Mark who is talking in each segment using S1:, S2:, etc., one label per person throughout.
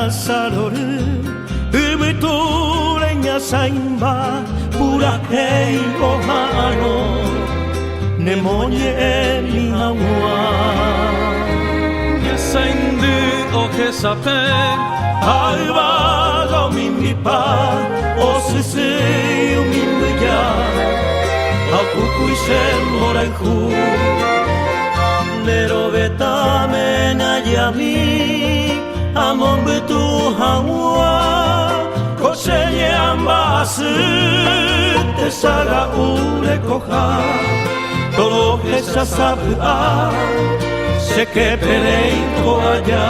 S1: 사로를 으브토레냐 사임바 부라헤이고 하노 내 모니에 미하와
S2: Sende o que sape
S1: 알바가 민미파 오스스유 민무야 아쿠쿠이세 모라이쿠 내로베타메 나야미 아몬베투 하와 코세예 암바스 테사가 우레코하 도로헤사 사브아 sé que pereito allá.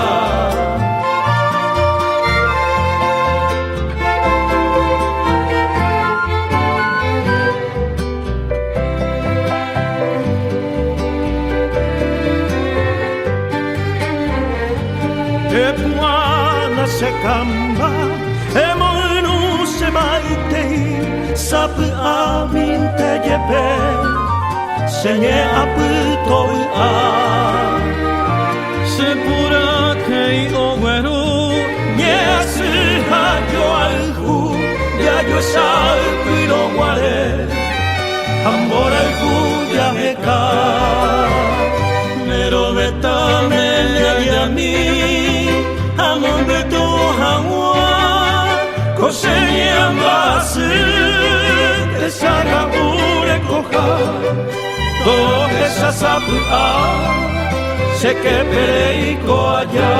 S1: Epuana se camba, emonu se maitei, sapu amin te lleve, senye aputo a.
S2: Sepura kei oweru
S1: Nyesu hajo alhu ya yo sai piro ware ambora alhu ya heka nero beta me ya mi amon beto hawa koseni ambasu tesara ure koha to esa sapu a sé que pereico allá